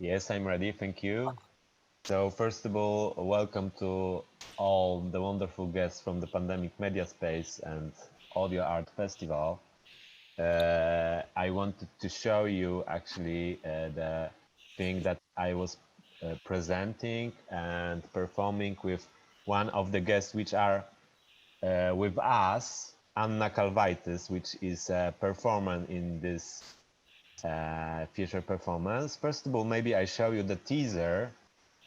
Yes, I'm ready. Thank you. So first of all, welcome to all the wonderful guests from the Pandemic Media Space and Audio Art Festival. I wanted to show you actually the thing that I was presenting and performing with one of the guests which are with us, Anna Kalvaitis, which is a performer in this feature performance. First of all, maybe I show you the teaser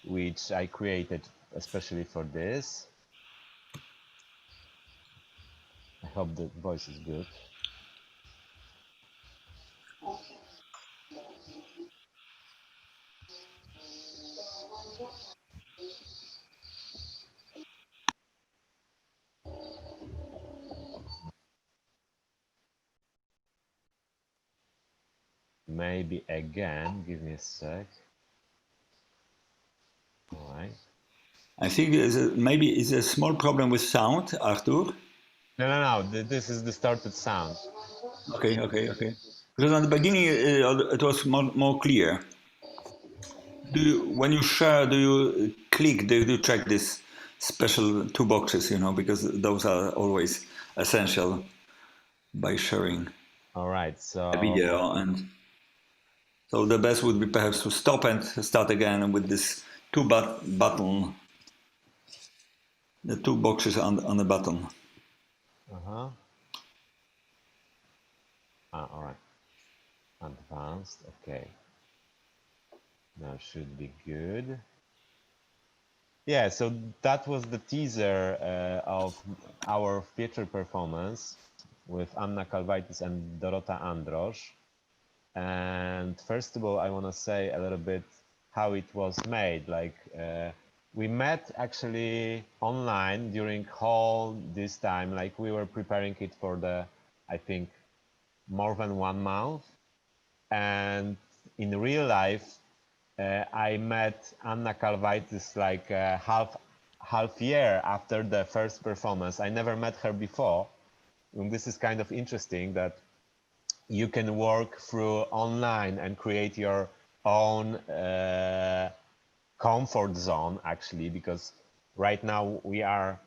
which I created especially for this. I hope the voice is good. Maybe again, give me a sec. All right. I think maybe it's a small problem with sound, Artur. No. This is distorted sound. Okay. Because at the beginning it was more clear. When you share, do you click? Do you check this special two boxes? Because those are always essential by sharing All right. a So video. And so the best would be perhaps to stop and start again with this button, the two boxes on the button. all right. Advanced. Okay. Now should be good. Yeah. So that was the teaser of our feature performance with Anna Kalvaitis and Dorota Androsz. And first of all, I want to say a little bit how it was made. Like we met actually online during whole this time. Like we were preparing it for I think, more than 1 month. And in real life, I met Anna Kalvaitis like half year after the first performance. I never met her before. And this is kind of interesting that you can work through online and create your own comfort zone, actually, because right now we are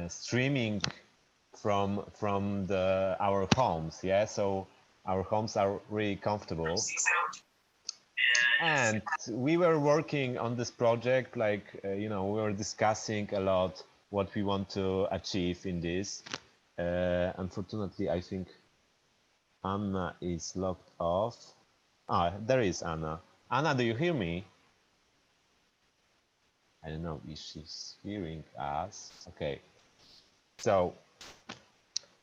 streaming from our homes. Yeah, so our homes are really comfortable. And we were working on this project, like we were discussing a lot what we want to achieve in this. Unfortunately, I think Anna is locked off. Ah, there is Anna. Anna, do you hear me? I don't know if she's hearing us. Okay, so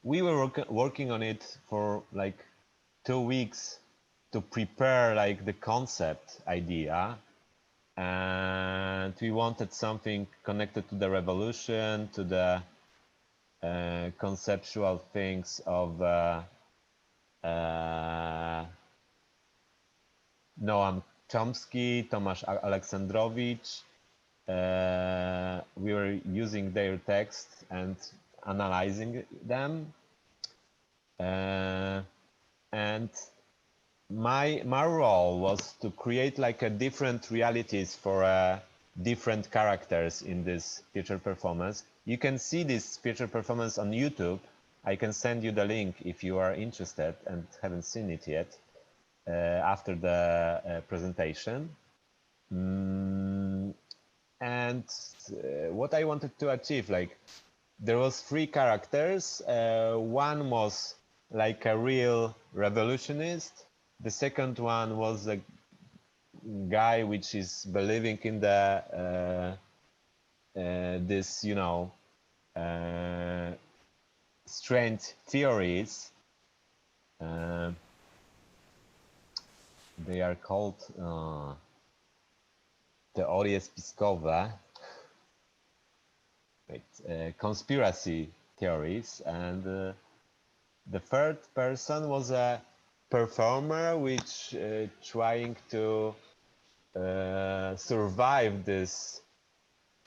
we were working on it for like 2 weeks to prepare like the concept idea, and we wanted something connected to the revolution, to the conceptual things of Noam Chomsky, Tomasz Aleksandrowicz. We were using their text and analyzing them. And my role was to create like a different realities for different characters in this feature performance. You can see this feature performance on YouTube. I can send you the link if you are interested and haven't seen it yet after the presentation. And what I wanted to achieve, like there was 3 characters. One was like a real revolutionist. The second one was a guy which is believing in the this strange theories. They are called teorie spiskowe, conspiracy theories. And the third person was a performer which trying to survive this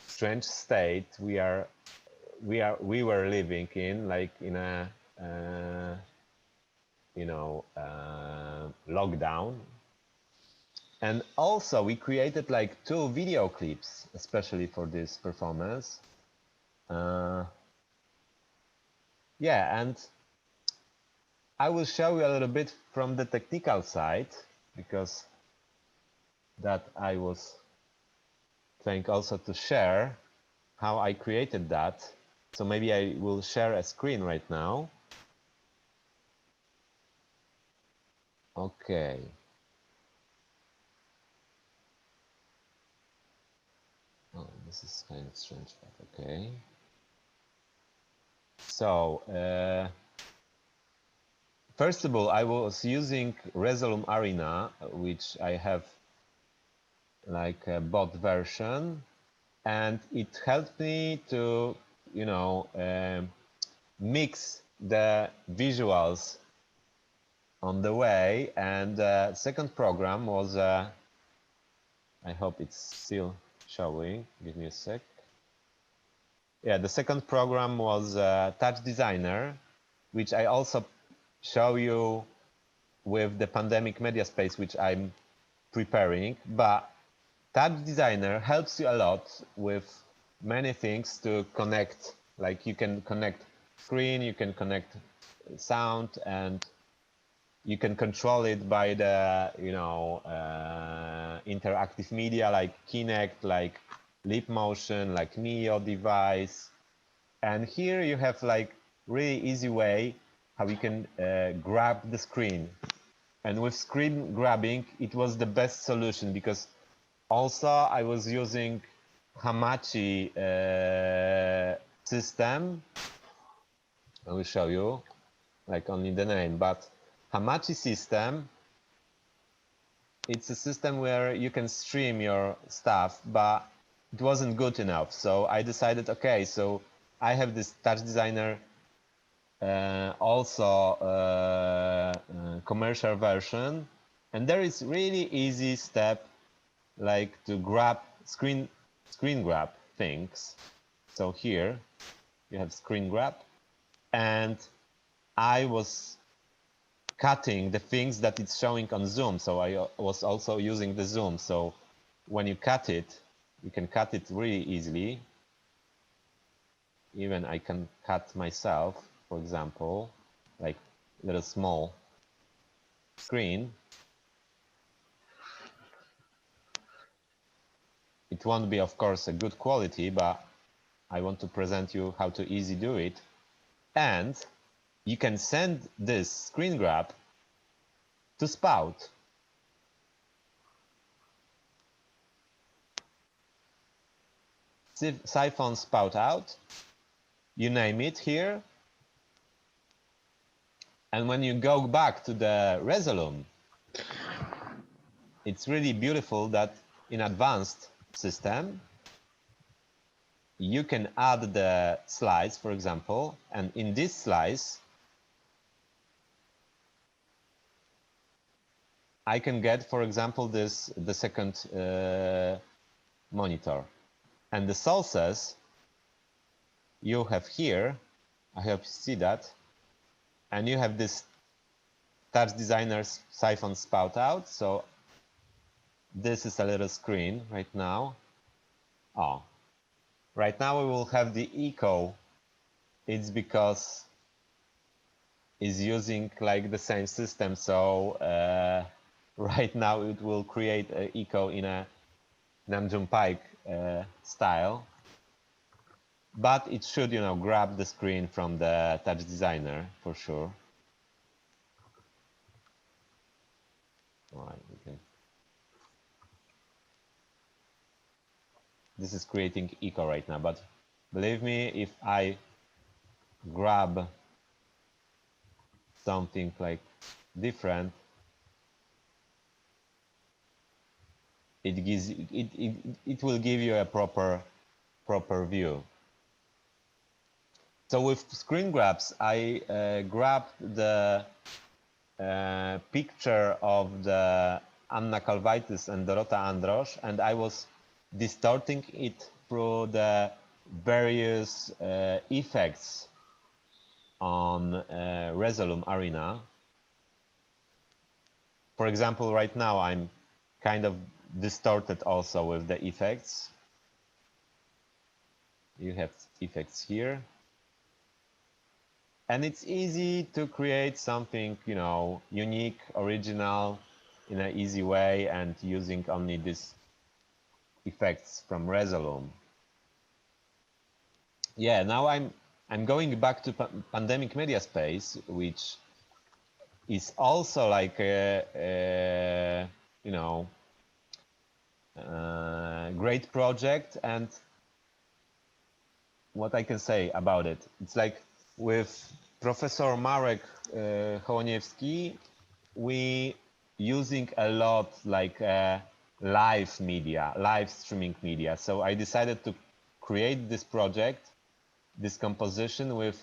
strange state we were living in, like in a you know, lockdown. And also we created like 2 video clips, especially for this performance. Yeah, and I will show you a little bit from the technical side, because that I was trying also to share how I created that. So maybe I will share a screen right now. Okay. Oh, this is kind of strange, but okay. So, first of all, I was using Resolume Arena, which I have like a bot version, and it helped me to, you know, mix the visuals on the way. And the second program was, I hope it's still showing, give me a sec. Yeah, the second program was TouchDesigner, which I also show you with the pandemic media space, which I'm preparing. But TouchDesigner helps you a lot with many things to connect. Like you can connect screen, you can connect sound, and you can control it by the, you know, interactive media like Kinect, like Leap Motion, like Mio device. And here you have like really easy way how you can grab the screen. And with screen grabbing, it was the best solution, because also I was using Hamachi system. I will show you, like only the name, but Hamachi system, it's a system where you can stream your stuff, but it wasn't good enough. So I decided, okay, so I have this TouchDesigner also commercial version, and there is really easy step like to grab screen grab things. So here you have screen grab, and I was cutting the things that it's showing on zoom, so I was also using the zoom. So when you cut it, you can cut it really easily. Even I can cut myself, for example, like little small screen. It won't be, of course, a good quality, but I want to present you how to easy do it. And you can send this screen grab to Spout. Siphon spout out, you name it here. And when you go back to the Resolume, it's really beautiful that in advanced system, you can add the slides, for example, and in this slice, I can get, for example, the second monitor. And the sources you have here, I hope you see that, and you have this TouchDesigner's siphon spout out. So this is a little screen right now. Oh, right now we will have the echo. It's because it's using like the same system. So right now it will create an echo in a Namjoon Pike style. But it should, you know, grab the screen from the TouchDesigner for sure. All right, we can. This is creating echo right now, but believe me, if I grab something like different, it will give you a proper view. So with screen grabs, I grabbed the picture of the Anna Kalvaitis and Dorota Androsz, and I was distorting it through the various effects on Resolume Arena. for example, right now I'm kind of distorted also with the effects. You have effects here. And it's easy to create something, you know, unique, original in an easy way and using only these effects from Resolume. Yeah, now I'm going back to Pandemic Media Space, which is also like a you know, great project. And what I can say about it, it's like with Professor Marek Hołoniewski, we using a lot like live media, live streaming media. So I decided to create this project, this composition with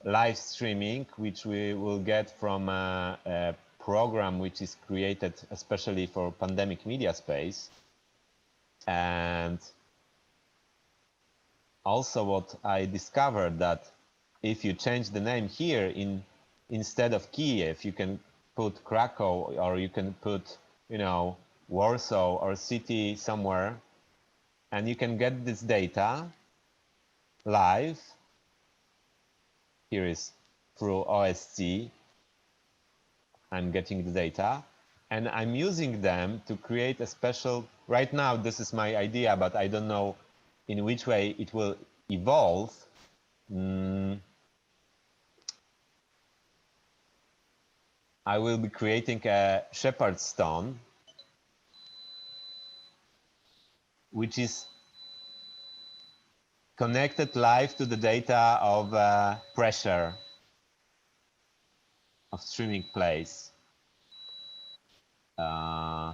live streaming, which we will get from a program which is created especially for Pandemic Media Space. And also what I discovered, that if you change the name here, instead of Kiev, you can put Krakow, or you can put, you know, Warsaw or city somewhere, and you can get this data live. Here is through OSC. I'm getting the data, and I'm using them to create a special, right now this is my idea, but I don't know in which way it will evolve. I will be creating a shepherd's stone, which is connected live to the data of pressure of streaming place. Oh,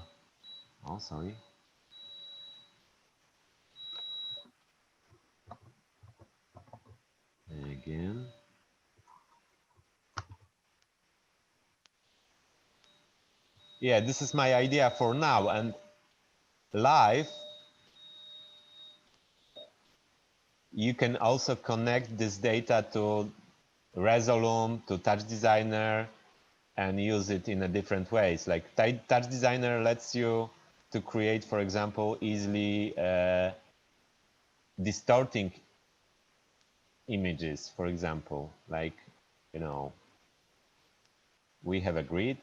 sorry. Again. Yeah, this is my idea for now. And live, you can also connect this data to Resolume, to TouchDesigner, and use it in a different ways. Like TouchDesigner lets you to create, for example, easily distorting images, for example, like, you know, we have a grid.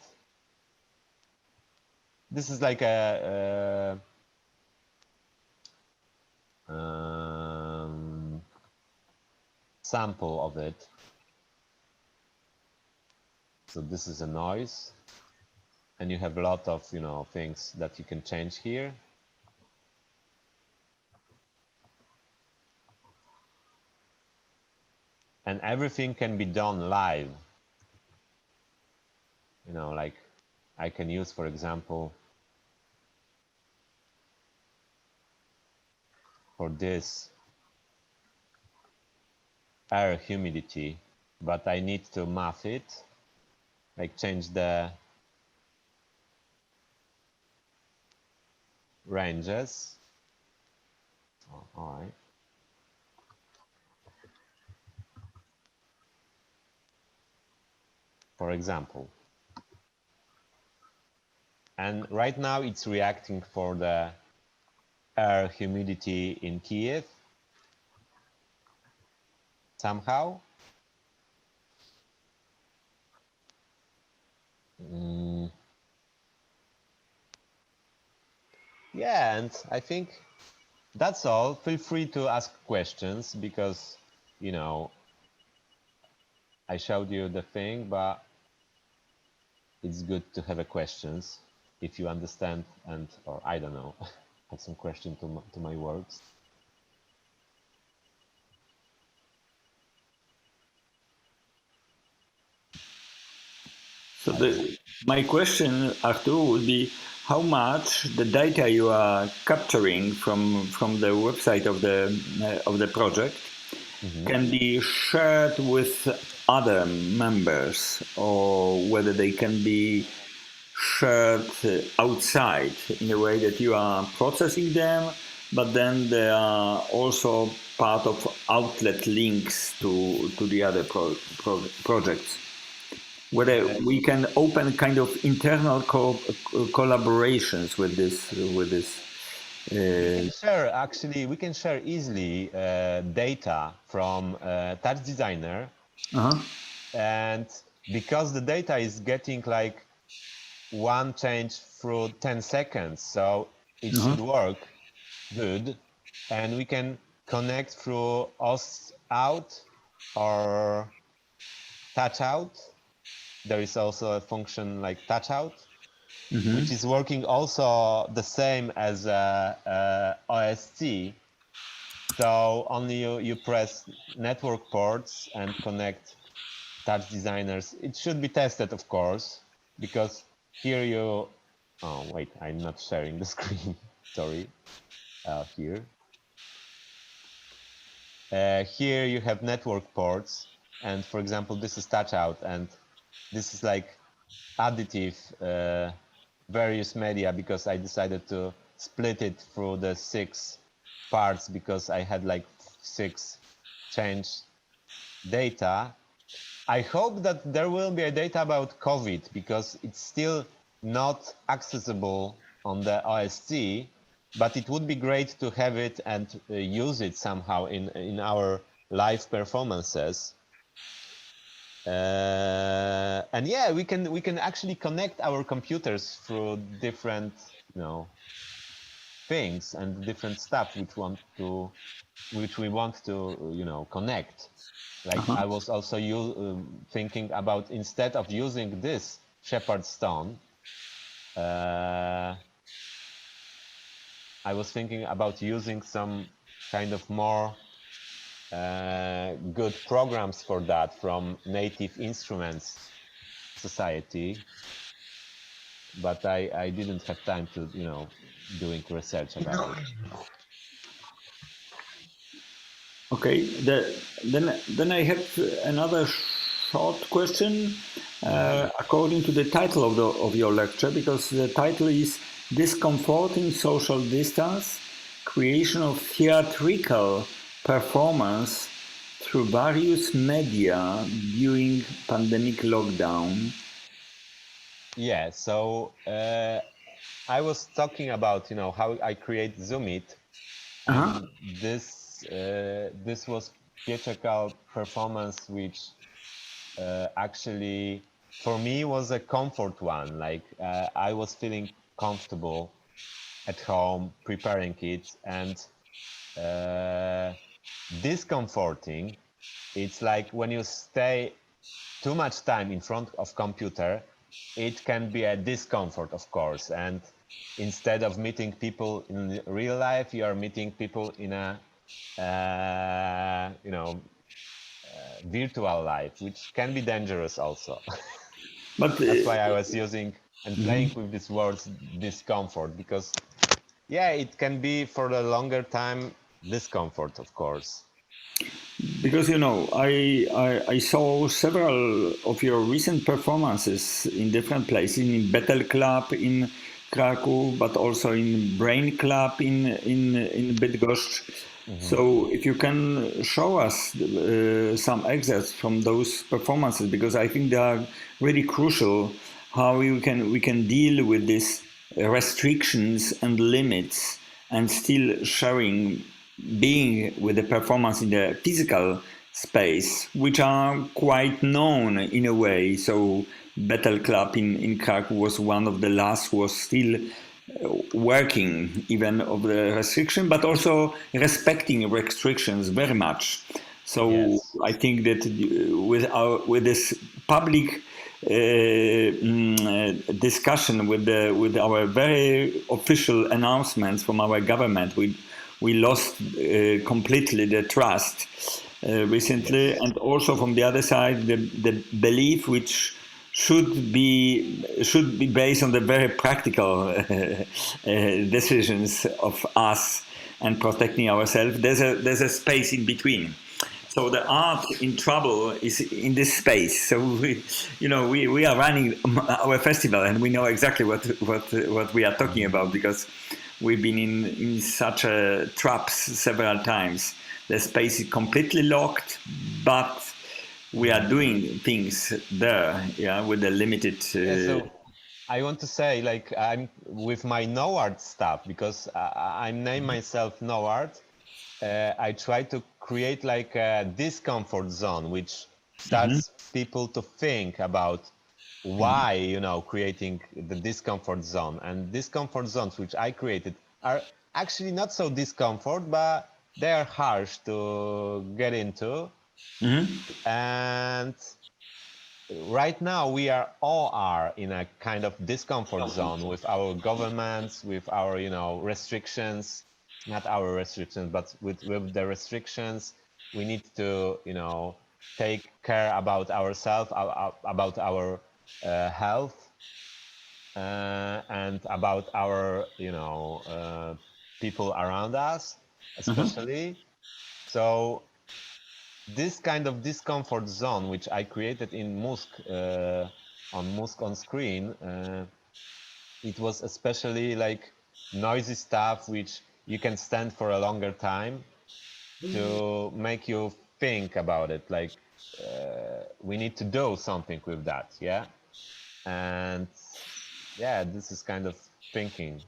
This is like a sample of it. So this is a noise, and you have a lot of, you know, things that you can change here. And everything can be done live. You know, like I can use, for example, for this air humidity, but I need to map it, like change the ranges. Oh, all right. For example. And right now it's reacting for the air humidity in Kiev somehow. Yeah, and I think that's all. Feel free to ask questions, because, you know, I showed you the thing, but it's good to have a questions if you understand, and, or I don't know, have some question to my works. So my question, Artur, would be how much the data you are capturing from the website of the project can be shared with other members, or whether they can be shared outside in a way that you are processing them, but then they are also part of outlet links to the other projects. whether we can open kind of internal collaborations with this. We can share easily data from TouchDesigner, and because the data is getting like one change through 10 seconds, so it should work good, and we can connect through OS out or touch out. There is also a function like touch out, which is working also the same as OST. So only you press network ports and connect TouchDesigners. It should be tested, of course, because here you... Oh, wait, I'm not sharing the screen. Sorry. Here. Here you have network ports, and for example, this is touch out, and this is like additive various media, because I decided to split it through the 6 parts because I had like 6 change data. I hope that there will be a data about COVID, because it's still not accessible on the OST, but it would be great to have it and use it somehow in our live performances. And yeah, we can actually connect our computers through different, things and different stuff which we want to connect. Like I was also thinking about, instead of using this shepherd stone, I was thinking about using some kind of more good programs for that from Native Instruments Society, but I didn't have time to, doing research about it. Okay, then I have another short question according to the title of your lecture, because the title is Discomforting Social Distance, Creation of Theatrical Performance through Various Media During Pandemic Lockdown. Yeah, so I was talking about, how I create Zoomit, and this was theatrical performance which actually for me was a comfort one. Like I was feeling comfortable at home preparing it, and discomforting, it's like when you stay too much time in front of computer, it can be a discomfort, of course, and instead of meeting people in real life, you are meeting people in a virtual life, which can be dangerous also. But that's why I was using and playing with these words, discomfort, because yeah, it can be for a longer time discomfort, of course. Because I saw several of your recent performances in different places, in Battle Club in Krakow, but also in Brain Club in Bydgoszcz. So if you can show us some excerpts from those performances, because I think they are really crucial, how we can deal with these restrictions and limits and still sharing, being with the performance in the physical space, which are quite known in a way. So Battle Club in Krakow was one of the last, was still working even of the restriction, but also respecting restrictions very much. So yes. I think that with this public discussion, with our very official announcements from our government, we lost completely the trust recently, and also from the other side, the belief which should be based on the very practical decisions of us and protecting ourselves. There's a space in between. So the art in trouble is in this space. So we are running our festival, and we know exactly what we are talking about, because we've been in such traps several times. The space is completely locked, but we are doing things there, yeah, with a limited. So I want to say, like, I'm with my no art stuff because I name myself no art. I try to create like a discomfort zone, which starts people to think about why, creating the discomfort zone. And discomfort zones, which I created, are actually not so discomfort, but they are harsh to get into. And right now we all are in a kind of discomfort zone with our governments, with our restrictions, not our restrictions, but with the restrictions. We need to take care about ourselves, about our health, and about our people around us, especially. So this kind of discomfort zone, which I created in Musk on screen, it was especially like noisy stuff which you can stand for a longer time to make you think about it. Like we need to do something with that, yeah. And yeah, this is kind of thinking,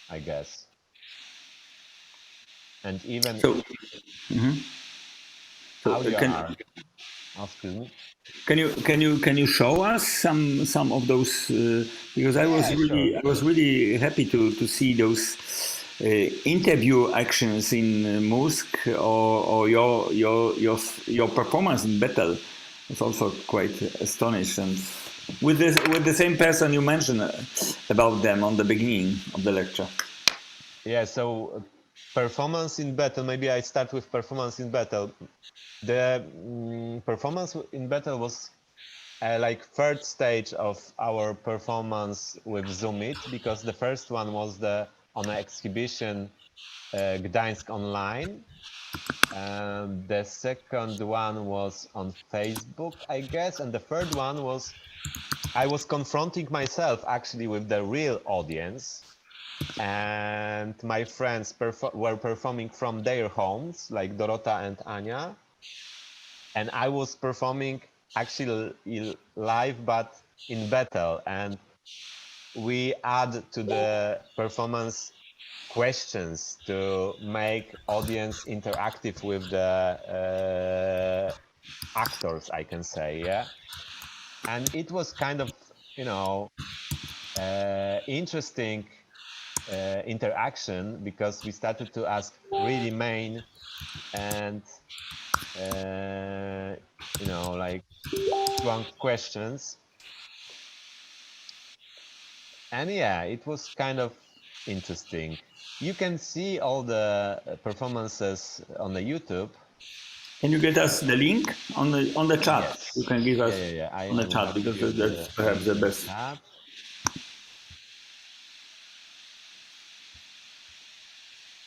I guess. And even So, audio are. Oh, excuse me. Can you show us some of those? Because Yeah, sure. I was really happy to see those interview actions in Musk, or your performance in battle. Was also quite astonished, and with the same person you mentioned about them on the beginning of the lecture. Yeah, so performance in battle, maybe I start with performance in battle. The performance in battle was like third stage of our performance with Zoom Meet, because the first one was on an exhibition Gdańsk Online. And the second one was on Facebook, I guess. And the third one was, I was confronting myself actually with the real audience, and my friends were performing from their homes, like Dorota and Anya, and I was performing actually live but in battle. And we add to the performance questions to make audience interactive with the actors, I can say, yeah. And it was kind of interesting interaction, because we started to ask really main and like strong questions. And yeah, it was kind of interesting. You can see all the performances on the YouTube. Can you get us the link on the chat? You Yes. can give us Yeah. on I the will chat have to because give that's the perhaps link the in the best. chat.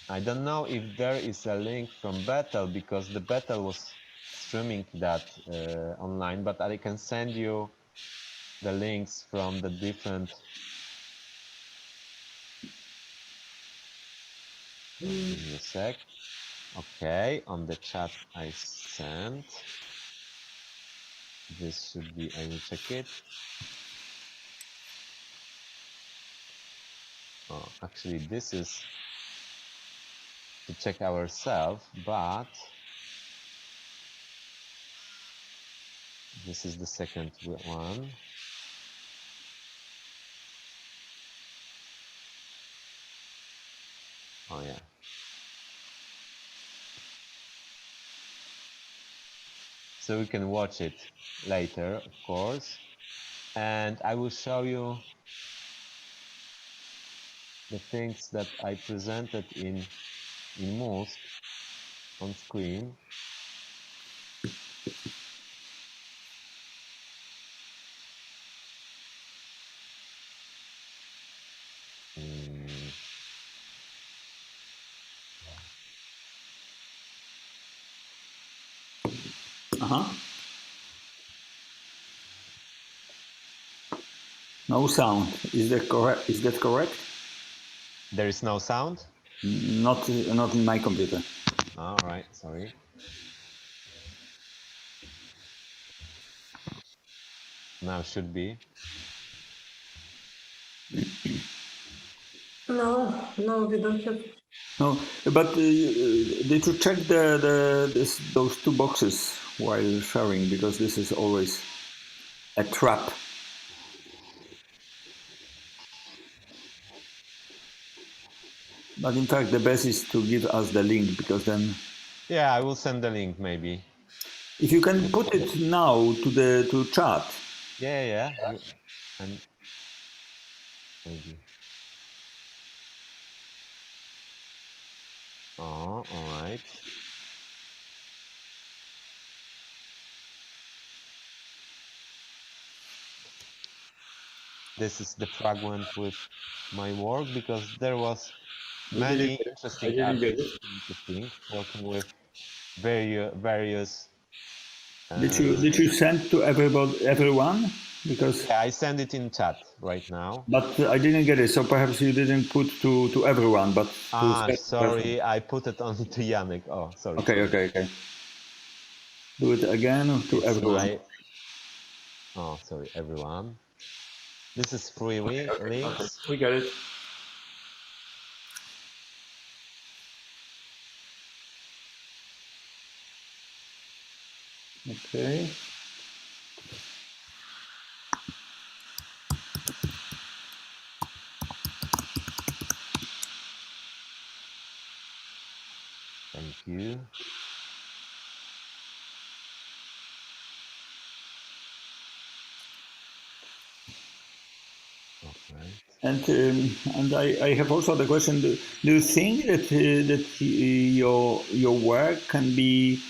I don't know if there is a link from battle, because the battle was streaming that online, but I can send you the links from the different. Give me a sec. Okay, on the chat I sent. This should be, I will check it. Oh, actually this is to check ourselves, but this is the second one. Oh yeah. So we can watch it later, of course. And I will show you the things that I presented in Musk on screen. No sound. Is that correct? Is that correct? There is no sound? Not in my computer. All right, sorry. Now should be. No, we don't have. No, but did you check those two boxes while sharing? Because this is always a trap. But in fact, the best is to give us the link, because then. Yeah, I will send the link maybe. If you can put it now to chat. Yeah. And maybe. Oh, all right. This is the fragment with my work, because there was many interesting aspects. Interesting working with various. Did you send to everyone? Because Yeah, I send it in chat right now. but I didn't get it, so perhaps you didn't put to everyone, but to sorry, I put it only to Yannick. Oh, sorry. Okay. Do it again to It's everyone. Oh, sorry, everyone. This is free links. Okay. We got it. Okay. Thank you. Okay. And I have also the question: do you think that your work can be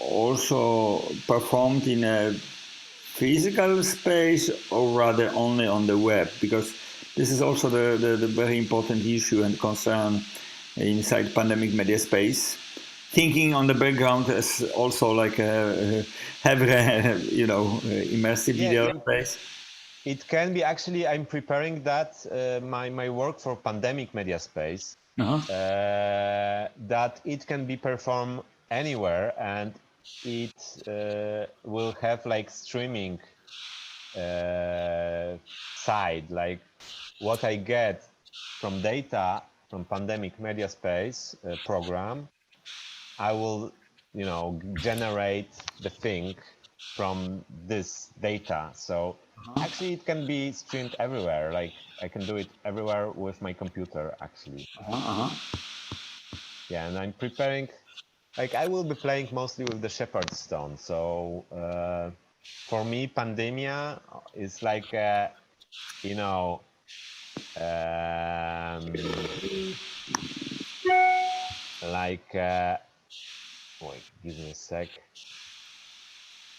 also performed in a physical space, or rather only on the web? Because this is also the very important issue and concern inside pandemic media space. Thinking on the background as also like have a immersive video space. It can be. Actually, I'm preparing that my work for pandemic media space. That it can be performed anywhere, and it will have like streaming side, like what I get from data from pandemic media space program. I will generate the thing from this data. So actually it can be streamed everywhere. Like I can do it everywhere with my computer actually. Yeah, and I'm preparing, like I will be playing mostly with the Shepherd's Stone. So for me, Pandemia is like wait, give me a sec.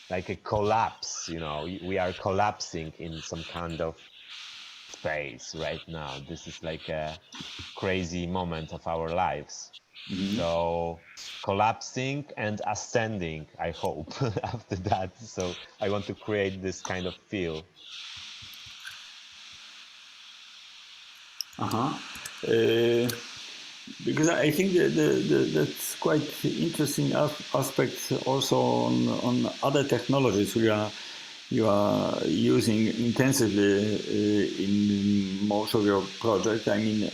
Like a collapse, we are collapsing in some kind of space right now. This is like a crazy moment of our lives. So collapsing and ascending, I hope, after that. So I want to create this kind of feel. Because I think that's quite interesting aspect also on other technologies you are using intensively in most of your project. I mean,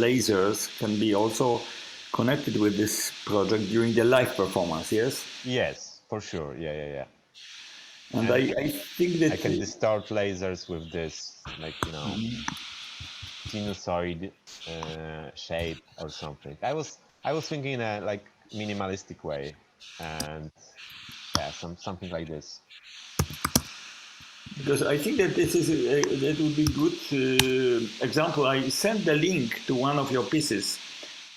lasers can be also connected with this project during the live performance, yes? Yes, for sure. Yeah. And I think that I can distort lasers with this, like, sinusoid shape or something. I was thinking in a like minimalistic way, and yeah, something like this. Because I think that this is that would be good example. I sent the link to one of your pieces,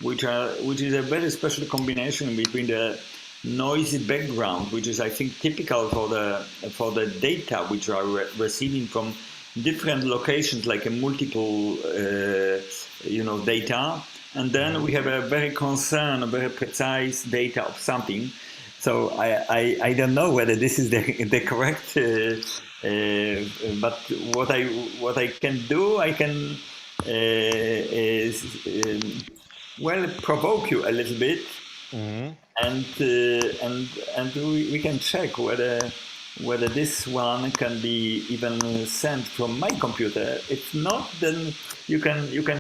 which is a very special combination between the noisy background, which is I think typical for the data which are receiving from different locations, like a multiple data, and then we have a very very precise data of something. So I don't know whether this is the correct. But what I can do, I can provoke you a little bit, and we can check whether whether this one can be even sent from my computer. If not, then you can